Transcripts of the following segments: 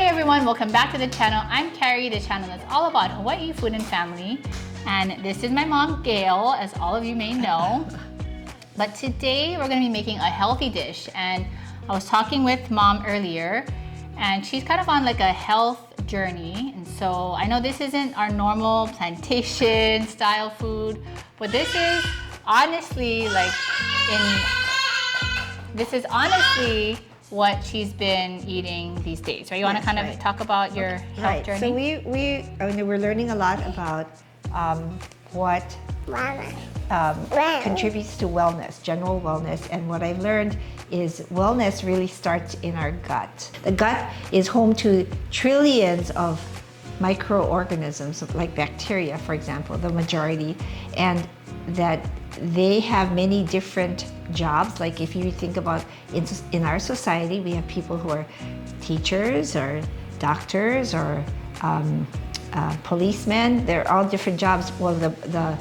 Hey everyone, welcome back to the channel. I'm Carrie, the channel that's all about Hawaii food and family. And this is my mom, Gail, as all of you may know. But today we're gonna be making a healthy dish. And I was talking with mom earlier, and she's kind of on like a health journey. And so I know this isn't our normal plantation style food, but this is honestly what she's been eating these days, right? You want to kind of talk about your health journey? So we're learning a lot about what contributes to wellness, general wellness, and what I've learned is wellness really starts in our gut. The gut is home to trillions of microorganisms like bacteria, for example, the majority, and that they have many different jobs. Like if you think about in our society, we have people who are teachers or doctors or policemen. They're all different jobs. Well, the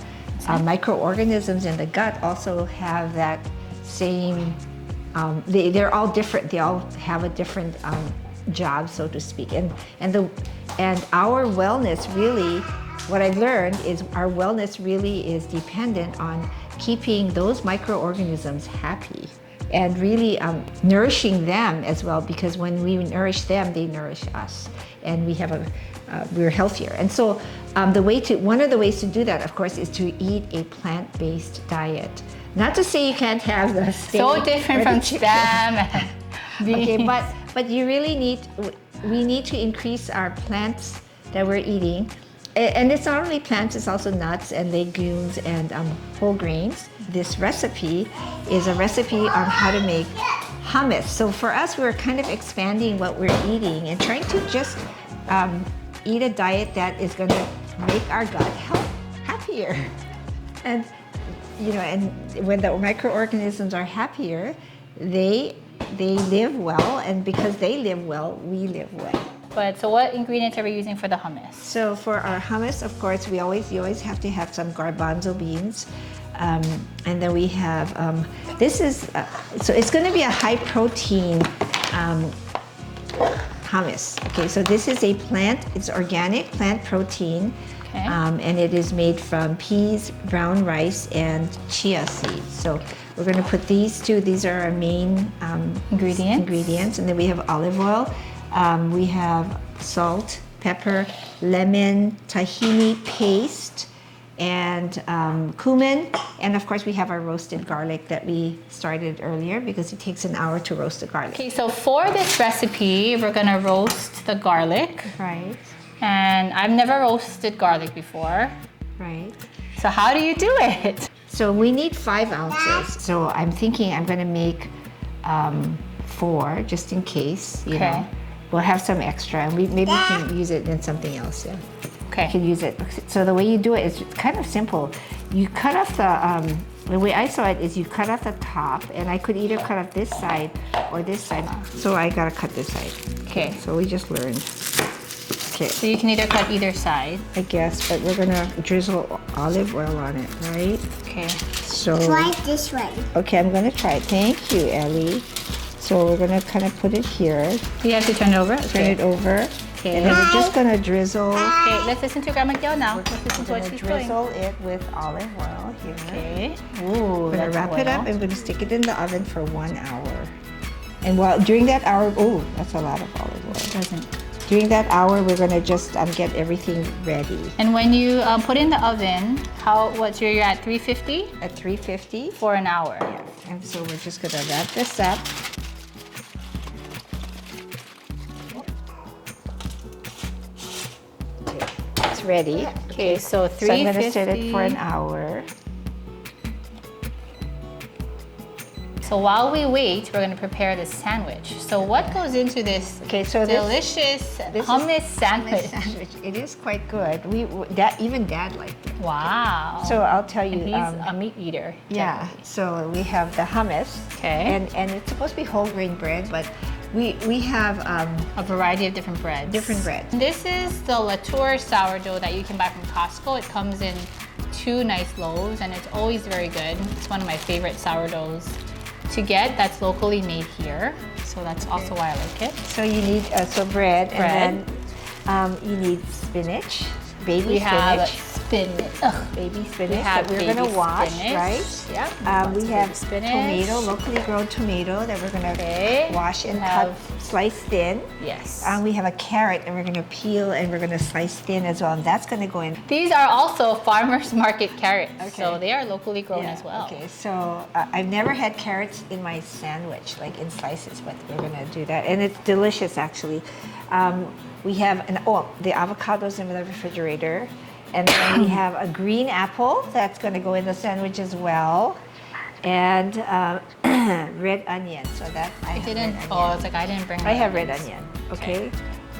microorganisms in the gut also have that same, they're all different. They all have a different job, so to speak. And our wellness really, what I've learned is our wellness really is dependent on keeping those microorganisms happy and really nourishing them as well, because when we nourish them, they nourish us, and we're healthier. And so one of the ways to do that, of course, is to eat a plant-based diet. Not to say you can't have the steak. So different from spam and beans. Okay, but you really we need to increase our plants that we're eating. And it's not only plants, it's also nuts and legumes and whole grains. This recipe is a recipe on how to make hummus. So for us, we're kind of expanding what we're eating and trying to just eat a diet that is going to make our gut happier. And and when the microorganisms are happier, they live well, and because they live well, we live well. So what ingredients are we using for the hummus? So for our hummus, of course, you always have to have some garbanzo beans. And then we have, so it's going to be a high protein hummus. Okay, so this is it's organic plant protein. Okay. And it is made from peas, brown rice, and chia seeds. So we're going to put these are our main ingredients. And then we have olive oil. We have salt, pepper, lemon, tahini paste, and cumin. And of course, we have our roasted garlic that we started earlier because it takes an hour to roast the garlic. Okay, so for this recipe, we're gonna roast the garlic. Right. And I've never roasted garlic before. Right. So how do you do it? So we need 5 ounces. So I'm thinking I'm gonna make 4 just in case, you know. We'll have some extra, and maybe we can use it in something else. Yeah. Okay. You can use it. So the way you do it is kind of simple. You cut off the way I saw it is you cut off the top, and I could either cut off this side or this side. So I gotta cut this side. Okay. So we just learned. Okay. So you can either cut either side, I guess, but we're gonna drizzle olive oil on it, right? Okay. So. Try this one. Okay, I'm gonna try it. Thank you, Ellie. So we're gonna kind of put it here. You have to turn it over? Turn it over. Okay. And then we're just gonna drizzle. Okay, let's listen to Grandma Gail now. Let's listen to what she's doing. Drizzle it with olive oil here. Okay. Ooh, we're gonna wrap it up and we're gonna stick it in the oven for 1 hour. And during that hour, that's a lot of olive oil. It doesn't. During that hour, we're gonna just get everything ready. And when you put in the oven, you're at 350? At 350. For an hour. Yeah. And so we're just gonna wrap this up. Ready. Okay, so 350. So I'm going to set it for an hour. So while we wait, we're going to prepare the sandwich. So what goes into this delicious hummus sandwich? It is quite good. Even Dad liked it. Wow. So I'll tell you. And he's a meat eater. Yeah. So we have the hummus. Okay. And it's supposed to be whole grain bread, but we have a variety of different breads. Different breads. This is the Latour sourdough that you can buy from Costco. It comes in 2 nice loaves, and it's always very good. It's one of my favorite sourdoughs to get that's locally made here. So that's also why I like it. So you need bread, Bread. and then you need spinach, baby We have spinach. Baby spinach that we're baby gonna wash, spinach. right? Yep. We have spinach. tomato, locally grown tomato that we're gonna wash and cut, slice thin. Yes. We have a carrot and we're gonna peel and we're gonna slice thin as well, and that's gonna go in. These are also farmers market carrots, Okay. so they are locally grown as well. Okay, so I've never had carrots in my sandwich, like in slices, but we're gonna do that, and it's delicious actually. We have the avocados in the refrigerator, and then we have a green apple that's gonna go in the sandwich as well, and red onion. So that I have didn't. red Oh, onion. it's like I didn't bring. I have red onion. Okay.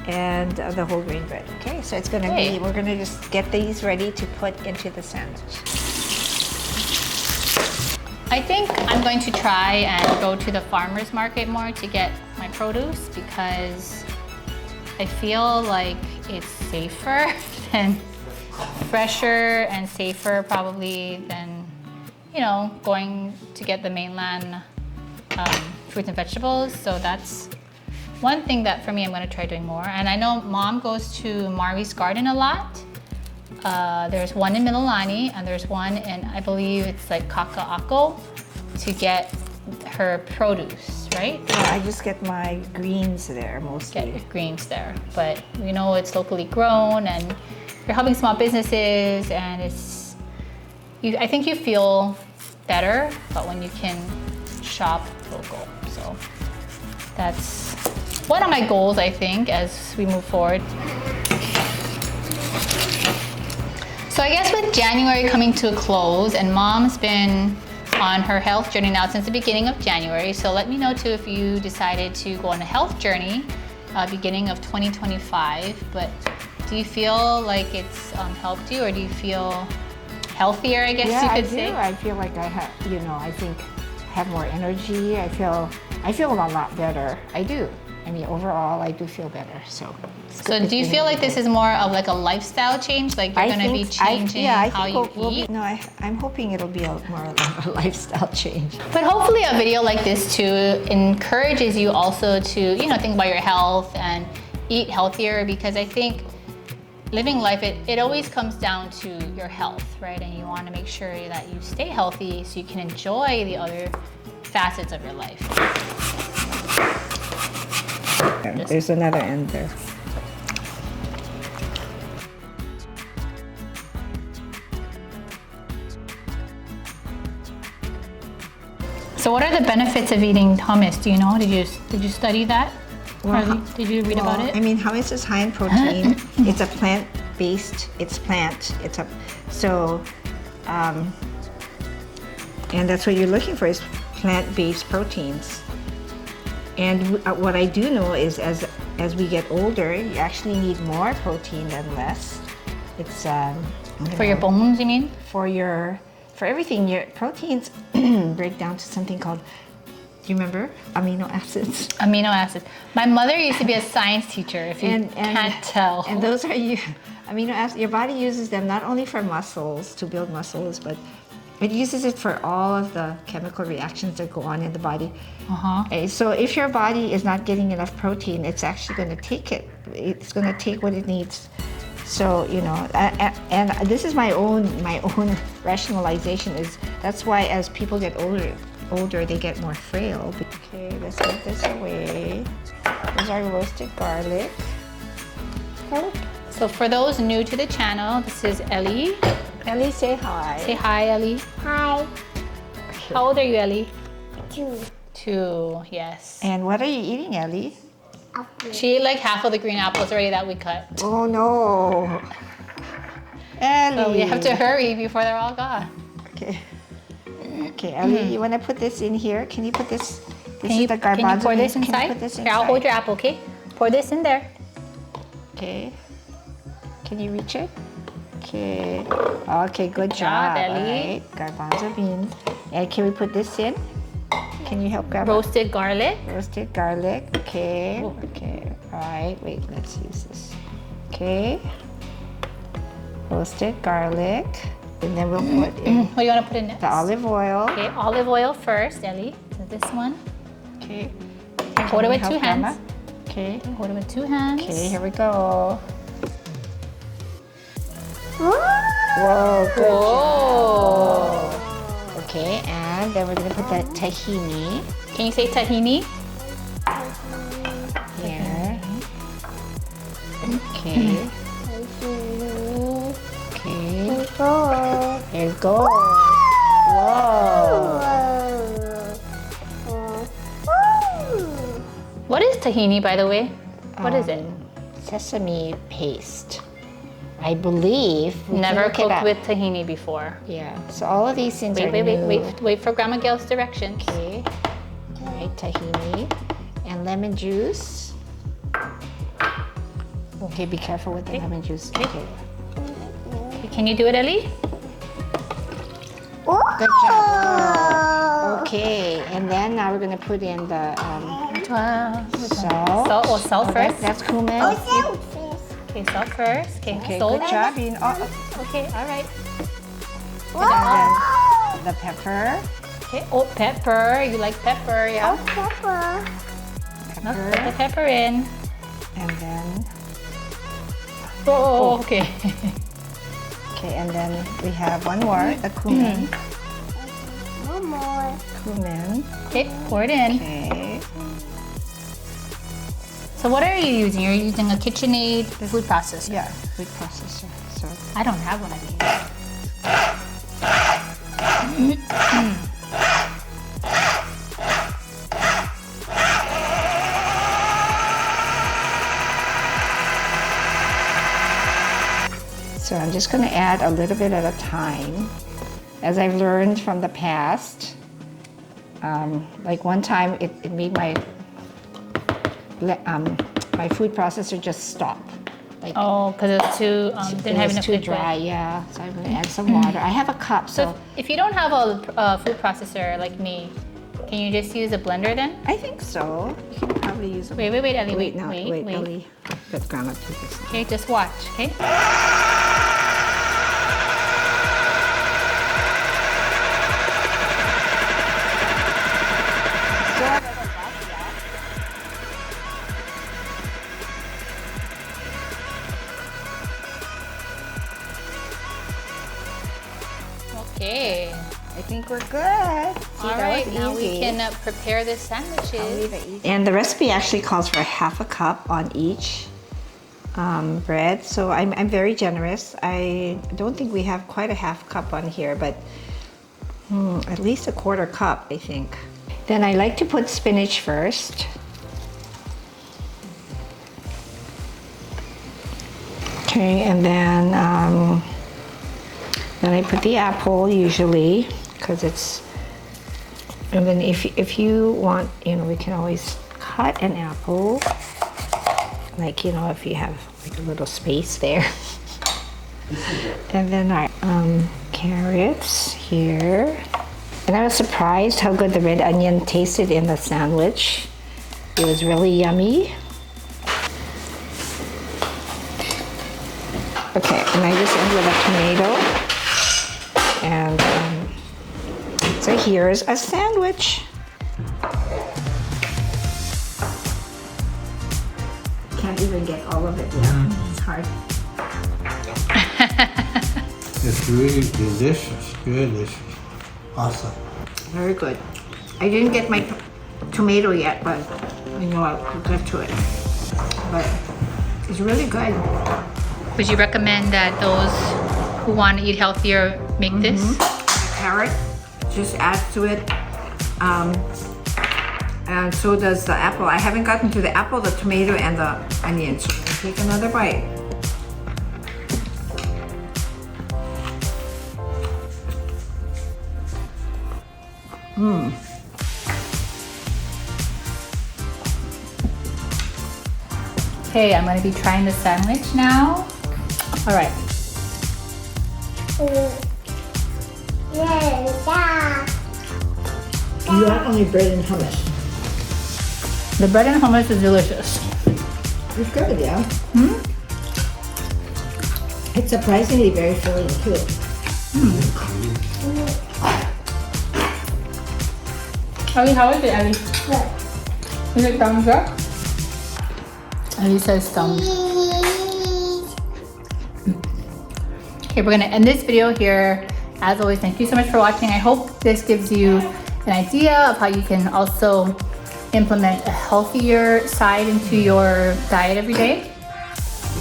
And the whole grain bread. Okay, so it's gonna be. We're gonna just get these ready to put into the sandwich. I think I'm going to try and go to the farmer's market more to get my produce because I feel like it's safer and fresher and safer probably than, you know, going to get the mainland fruits and vegetables. So that's one thing that for me I'm going to try doing more. And I know Mom goes to Marvi's Garden a lot. There's one in Mililani and there's one in, I believe it's like Kaka'ako, to get her produce, right? Yeah, I just get my greens there mostly. Get your greens there. But you know it's locally grown and you're helping small businesses and it's, I think you feel better, but when you can shop local. So that's one of my goals, I think, as we move forward. So I guess with January coming to a close and Mom's been on her health journey now since the beginning of January. So let me know too if you decided to go on a health journey beginning of 2025. But do you feel like it's helped you, or do you feel healthier, I guess you could say? Yeah, I do. I feel like I have, you know, I think have more energy. I feel a lot better. I do. I mean, overall, I do feel better. So do you feel like this is more of like a lifestyle change? Like you're going to be changing how you eat? I'm hoping it'll be more of a lifestyle change. But hopefully a video like this too encourages you also to, you know, think about your health and eat healthier, because I think living life, it always comes down to your health, right? And you want to make sure that you stay healthy so you can enjoy the other facets of your life. There's another end there. So what are the benefits of eating hummus? Do you know? Did you study that? Well, or did you read about it? I mean, hummus is high in protein. It's a plant-based. It's plant. It's a and that's what you're looking for is plant-based proteins. And what I do know is as we get older, you actually need more protein than less. It's for your bones, you mean? For everything, your proteins break down to something called, do you remember? Amino acids. Amino acids. My mother used to be a science teacher, if you can't tell. And those are amino acids. Your body uses them not only for muscles, to build muscles, but it uses it for all of the chemical reactions that go on in the body. Okay, so if your body is not getting enough protein, it's actually going to take it. It's going to take what it needs. So, you know, and this is my own rationalization is that's why as people get older they get more frail. Okay, let's get this away. There's our roasted garlic. So for those new to the channel, this is Ellie. Ellie, say hi. Say hi, Ellie. Hi. How old are you, Ellie? 2. 2, yes. And what are you eating, Ellie? Apple. She ate like half of the green apples already that we cut. Oh no. Ellie. So we have to hurry before they're all gone. Okay. Okay, Ellie, you want to put this in here? Can you put this? This is the garbanzo. Can you pour this Can you inside? put this Here, I'll hold inside? your apple, okay? Pour this in there. Okay. Can you reach it? Okay. Okay, good job, job. Ellie. All right. Garbanzo beans. And can we put this in? Can you help grab Roasted garlic. roasted garlic? Okay. Ooh. Okay. All right. Wait. Let's use this. Okay. Roasted garlic. And then we'll put in What do you want to put in next? the olive oil. Okay, olive oil first, Ellie. So this one. Okay. Hold it with Help 2 hands. Grandma? Okay. Hold it with 2 hands. Okay, here we go. Whoa, good Whoa. job. Okay, and then we're gonna put the tahini Can you say tahini? here. Okay. Okay. There you go. Whoa. What is tahini, by the way? What is it? Sesame paste. I believe. We can Never look it cooked up. with tahini before. Yeah. So all of these things Wait, are wait, new. wait for Grandma Gail's directions. Okay. All right, tahini and lemon juice. Okay, be careful with the lemon juice. Okay. Can you do it, Ellie? Good job. Okay, and then now we're gonna put in the salt. Salt Okay, first. that's cumin. Okay, salt first. Okay, Okay, salt. good job. Okay, all right. And then the pepper. Okay, oh, pepper. You like pepper, yeah? Pepper. Put the pepper in. And then, Oh, okay. okay, and then we have one more, the cumin. One more. Cumin. Okay, pour it in. Okay. So what are you using? You're using a KitchenAid food processor. Yeah, food processor. So I don't have one of these. So I'm just going to add a little bit at a time, as I've learned from the past. Like one time, it made my food processor just stop. Like Oh, because it's too didn't have it was enough too liquid. dry. Yeah, so I'm going to add some water. I have a cup, So so if you don't have a food processor like me, can you just use a blender then? I think so. You can probably use a. Wait, Ellie. Wait, no, wait. Ellie. Let Grandma do this. Okay, just watch. Okay. Okay. I think we're good. See, All that right. was Now we easy. can prepare the sandwiches. And the recipe actually calls for half a cup on each bread, so I'm very generous. I don't think we have quite a half cup on here, but at least a quarter cup, I think. Then I like to put spinach first. Okay, and then I put the apple usually, because it's. And then if you want, we can always cut an apple, like, if you have like a little space there. And then our carrots here. And I was surprised how good the red onion tasted in the sandwich. It was really yummy. Okay, and I just end with a tomato. And so here's a sandwich. Can't even get all of it yet. It's hard. It's really delicious, delicious. Awesome. Very good. I didn't get my tomato yet, but I know I'll get to it. But it's really good. Would you recommend that those who want to eat healthier make this? Carrot just adds to it. And so does the apple. I haven't gotten to the apple, the tomato, and the onion. So I'm gonna take another bite. Okay, I'm going to be trying the sandwich now. All right. You want only bread and hummus. The bread and hummus is delicious. It's good, yeah. It's surprisingly very filling too. Ellie, how is it, Ellie? Is it thumbs up? Ellie says thumbs. Okay, we're gonna end this video here. As always, thank you so much for watching. I hope this gives you an idea of how you can also implement a healthier side into your diet every day.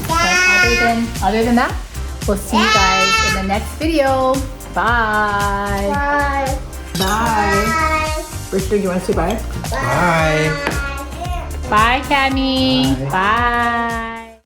But other than that, we'll see you guys in the next video. Bye. Bye. Bye. Richard, you want to say bye? Bye. Bye, Cammy. Bye.